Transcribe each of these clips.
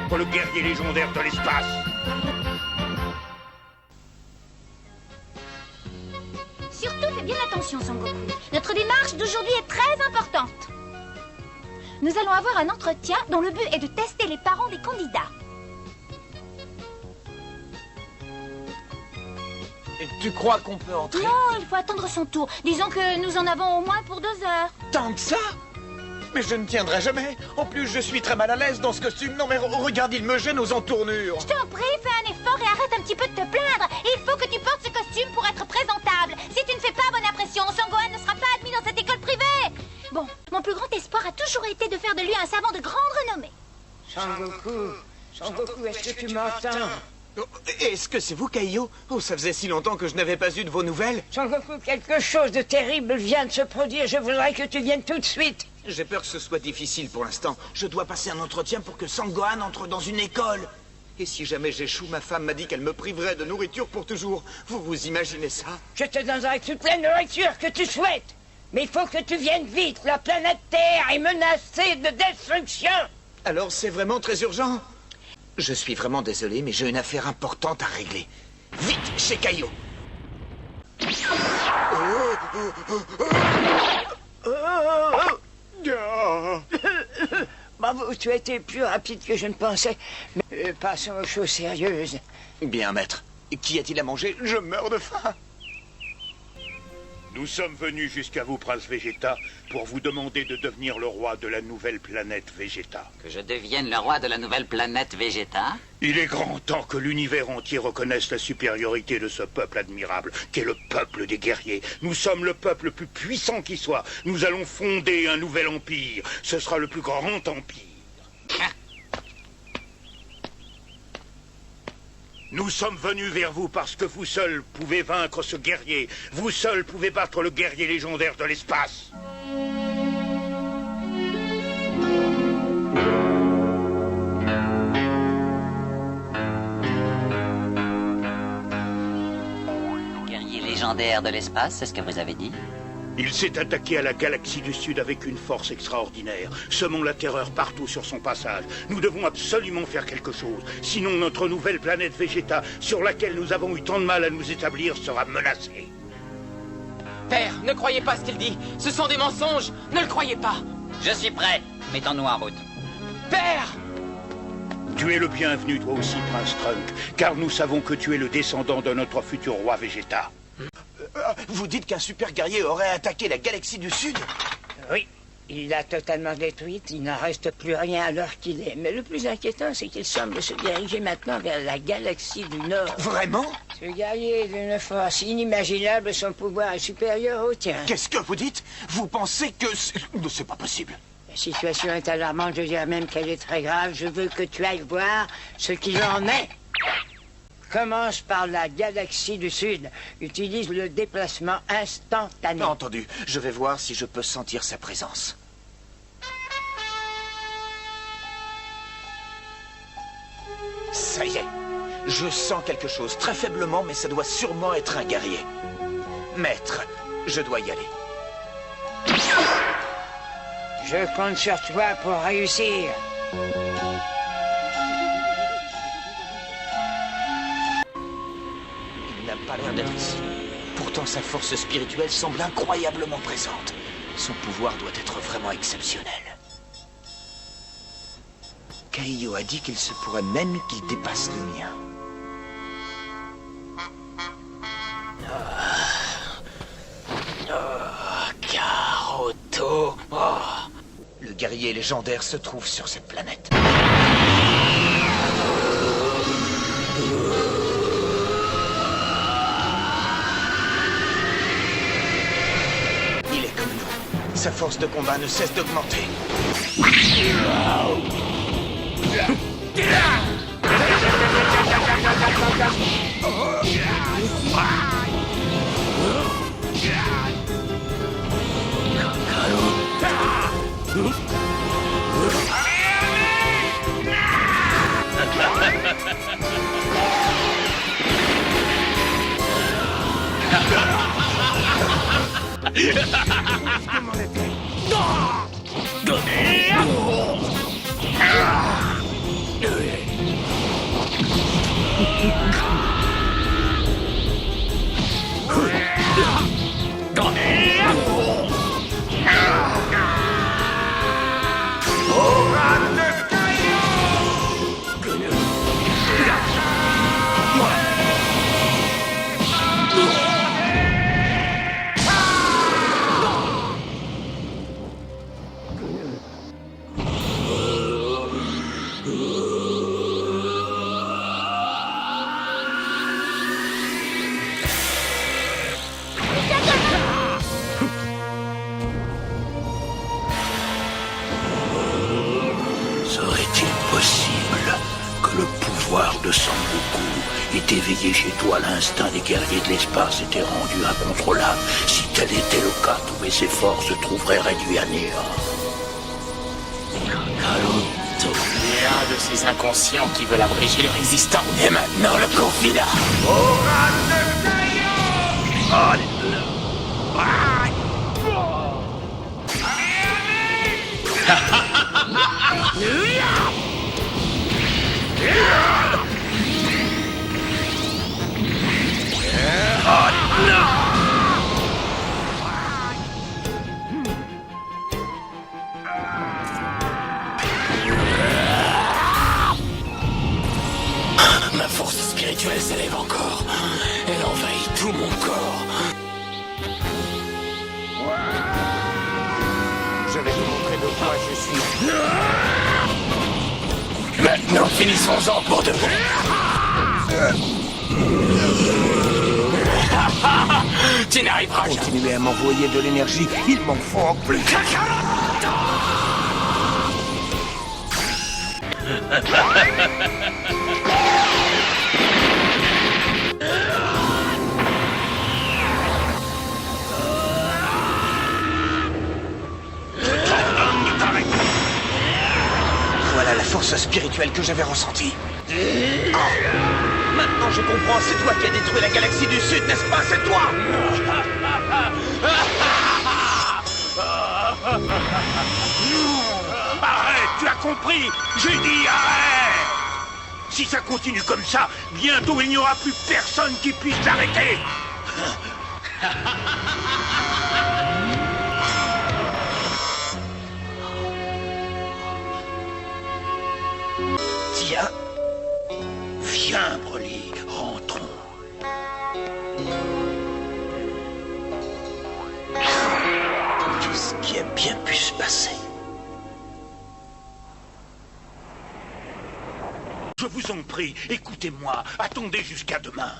battre le guerrier légendaire de l'espace. Surtout, fais bien attention, Son Goku. Notre démarche d'aujourd'hui est très importante. Nous allons avoir un entretien dont le but est de tester les parents des candidats. Et tu crois qu'on peut entrer? Non, il faut attendre son tour. Disons que nous en avons au moins pour 2 heures. Tant que ça? Mais je ne tiendrai jamais. En plus, je suis très mal à l'aise dans ce costume. Non mais regarde, il me gêne aux entournures. Je t'en prie, fais un effort et arrête un petit peu de te plaindre. Il faut que tu portes ce costume pour être présentable. Si tu ne fais pas bonne impression, Son Gohan ne sera pas admis dans cette école privée. Bon, mon plus grand espoir a toujours été de faire de lui un savant de grande renommée. Son Goku, est-ce que tu m'entends? Est-ce que c'est vous, Kaio? Oh, ça faisait si longtemps que je n'avais pas eu de vos nouvelles. Son Goku, quelque chose de terrible vient de se produire. Je voudrais que tu viennes tout de suite. J'ai peur que ce soit difficile pour l'instant. Je dois passer un entretien pour que Sangohan entre dans une école. Et si jamais j'échoue, ma femme m'a dit qu'elle me priverait de nourriture pour toujours. Vous imaginez ça? Je te donnerai toute la nourriture que tu souhaites. Mais il faut que tu viennes vite. La planète Terre est menacée de destruction. Alors c'est vraiment très urgent? Je suis vraiment désolé, mais j'ai une affaire importante à régler. Vite, chez Kaio. Bravo, tu as été plus rapide que je ne pensais. Mais passons aux choses sérieuses. Bien, maître. Qu'y a-t-il à manger? Je meurs de faim. Nous sommes venus jusqu'à vous, Prince Vegeta, pour vous demander de devenir le roi de la nouvelle planète Vegeta. Que je devienne le roi de la nouvelle planète Vegeta? Il est grand temps que l'univers entier reconnaisse la supériorité de ce peuple admirable, qu'est le peuple des guerriers. Nous sommes le peuple le plus puissant qui soit. Nous allons fonder un nouvel empire. Ce sera le plus grand empire. Nous sommes venus vers vous parce que vous seul pouvez vaincre ce guerrier. Vous seul pouvez battre le guerrier légendaire de l'espace. Guerrier légendaire de l'espace, c'est ce que vous avez dit? Il s'est attaqué à la galaxie du Sud avec une force extraordinaire, semant la terreur partout sur son passage. Nous devons absolument faire quelque chose, sinon notre nouvelle planète Vegeta, sur laquelle nous avons eu tant de mal à nous établir, sera menacée. Père, ne croyez pas ce qu'il dit. Ce sont des mensonges. Ne le croyez pas. Je suis prêt. Mettons-nous en route. Père! Tu es le bienvenu, toi aussi, Prince Trunk, car nous savons que tu es le descendant de notre futur roi Vegeta. Vous dites qu'un super guerrier aurait attaqué la galaxie du Sud? Oui, il l'a totalement détruite. Il n'en reste plus rien à l'heure qu'il est. Mais le plus inquiétant, c'est qu'il semble se diriger maintenant vers la galaxie du Nord. Vraiment? Ce guerrier est d'une force inimaginable. Son pouvoir est supérieur au tien. Qu'est-ce que vous dites? Vous pensez que... C'est pas possible. La situation est alarmante. Je dirais même qu'elle est très grave. Je veux que tu ailles voir ce qu'il en est. Commence par la galaxie du Sud. Utilise le déplacement instantané. Entendu. Je vais voir si je peux sentir sa présence. Ça y est. Je sens quelque chose, très faiblement, mais ça doit sûrement être un guerrier. Maître, je dois y aller. Je compte sur toi pour réussir. Il n'a pas l'air d'être ici. Pourtant, sa force spirituelle semble incroyablement présente. Son pouvoir doit être vraiment exceptionnel. Kaio a dit qu'il se pourrait même qu'il dépasse le mien. Karoto. Le guerrier légendaire se trouve sur cette planète. Il est comme nous. Sa force de combat ne cesse d'augmenter. pouvoir de Sangoku est éveillé chez toi, l'instinct des guerriers de l'espace était rendu incontrôlable. Si tel était le cas, tous mes efforts se trouveraient réduits à néant. Il y a un de ces inconscients qui veulent abréger le résistant. Et maintenant le confina. Ma force spirituelle s'élève encore. Elle envahit tout mon corps. Je vais vous montrer de quoi je suis. Maintenant, finissons-en pour de bon. Tu n'arriveras jamais. Continuez à m'envoyer de l'énergie, il m'en faut en plus. Voilà la force spirituelle que j'avais ressentie. Oh. Maintenant je comprends, c'est toi qui as détruit la galaxie du Sud, n'est-ce pas? C'est toi! Arrête, tu as compris? J'ai dit arrête! Si ça continue comme ça, bientôt il n'y aura plus personne qui puisse l'arrêter! Tiens, viens, Broly, rentrons. Tout ce qui a bien pu se passer. Je vous en prie, écoutez-moi, attendez jusqu'à demain.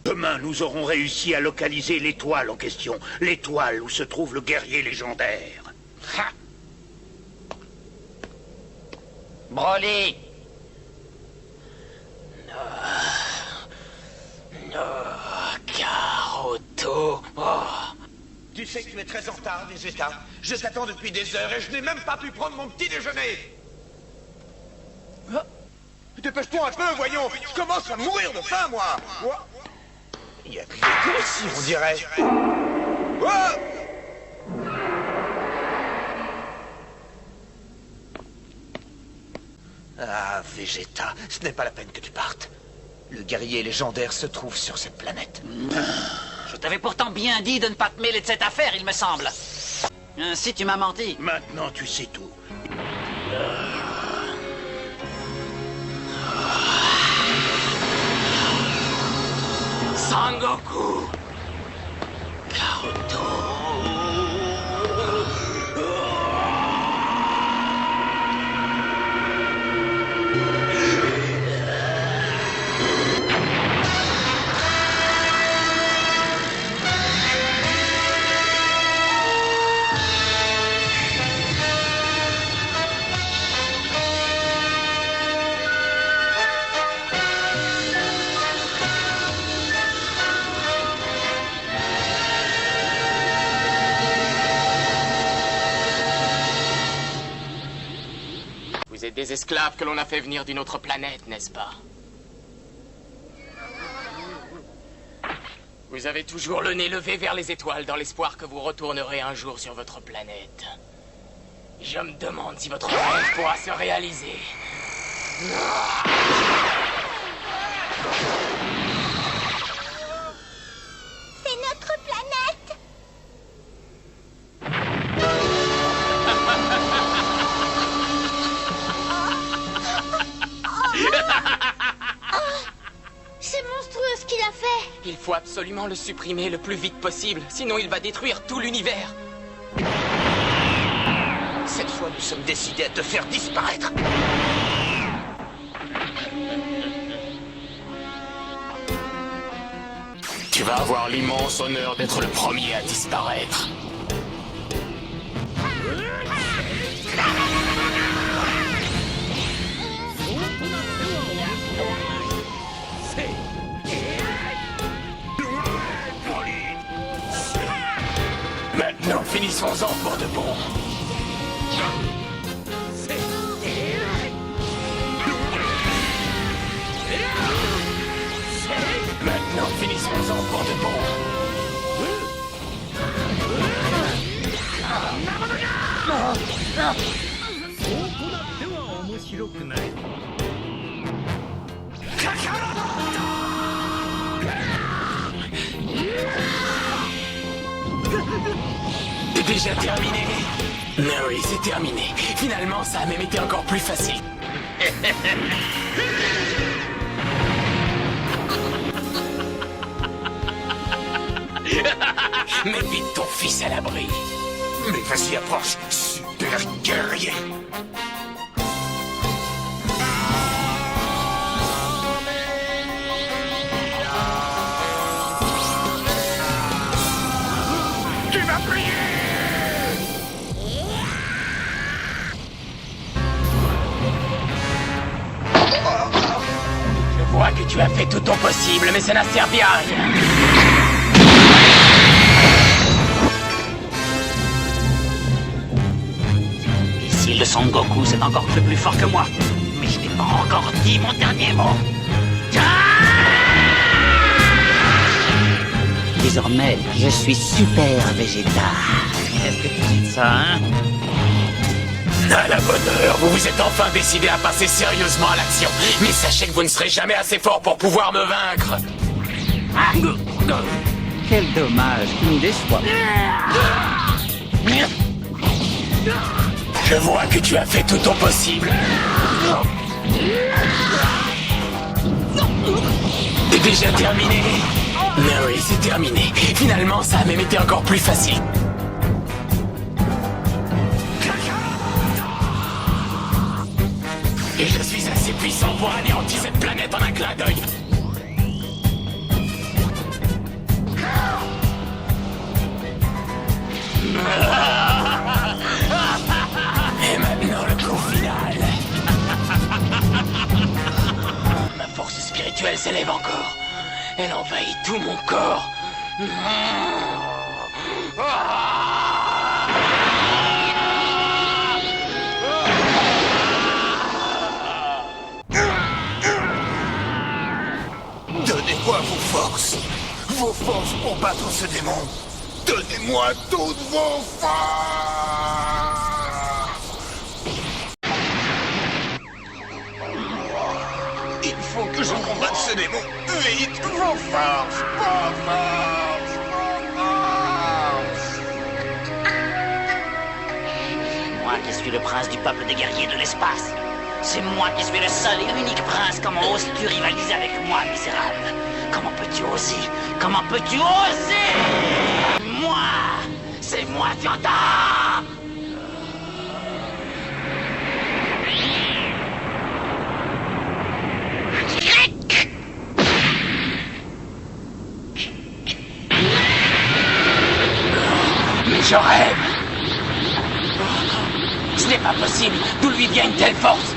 Demain, nous aurons réussi à localiser l'étoile en question, l'étoile où se trouve le guerrier légendaire. Ha! Broly! Karoto. Oh. Tu sais que tu es très en retard, Vegeta. Je t'attends depuis des heures et je n'ai même pas pu prendre mon petit déjeuner. Dépêche-toi un peu, voyons. Je commence à mourir de faim, moi. Il y a que des coups ici, on dirait. Ah, Vegeta, ce n'est pas la peine que tu partes. Le guerrier légendaire se trouve sur cette planète. Je t'avais pourtant bien dit de ne pas te mêler de cette affaire, il me semble. Ainsi, tu m'as menti. Maintenant, tu sais tout. Sangoku. Karoto. Vous êtes des esclaves que l'on a fait venir d'une autre planète, n'est-ce pas? Vous avez toujours le nez levé vers les étoiles dans l'espoir que vous retournerez un jour sur votre planète. Je me demande si votre rêve pourra se réaliser. C'est notre planète! C'est monstrueux ce qu'il a fait! Il faut absolument le supprimer le plus vite possible, sinon il va détruire tout l'univers. Cette fois, nous sommes décidés à te faire disparaître. Tu vas avoir l'immense honneur d'être le premier à disparaître. Finissons-en pour de bon. Maintenant, finissons-en pour de bon. C'est déjà terminé. Oui, c'est terminé. Finalement, ça a même été encore plus facile. Mets vite ton fils à l'abri. Mais vas-y, approche, super guerrier. Tu vas plier. Je vois que tu as fait tout ton possible, mais ça n'a servi à rien. Si le Son Goku, c'est encore plus fort que moi. Mais je n'ai pas encore dit mon dernier mot. Désormais, je suis Super Vegeta. Qu'est-ce que tu dis de ça, hein? À la bonne heure, vous vous êtes enfin décidé à passer sérieusement à l'action. Mais sachez que vous ne serez jamais assez fort pour pouvoir me vaincre. Quel dommage, tu nous déçois. Je vois que tu as fait tout ton possible. C'est déjà terminé. Oui, c'est terminé. Finalement, ça a même été encore plus facile. Et je suis assez puissant pour anéantir cette planète en un clin d'œil. Et maintenant le coup final. Ma force spirituelle s'élève encore. Elle envahit tout mon corps. Donnez-moi vos forces pour battre ce démon. Donnez-moi toutes vos forces. Il faut que je combatte ce démon. Vite, vos forces, vos forces, vos forces. Moi qui suis le prince du peuple des guerriers de l'espace. C'est moi qui suis le seul et unique prince. Comment oses-tu rivaliser avec moi, misérable? Comment peux-tu oser? Comment peux-tu oser? Moi! C'est moi, tu entends? Mais je rêve. Ce n'est pas possible. D'où lui vient une telle force?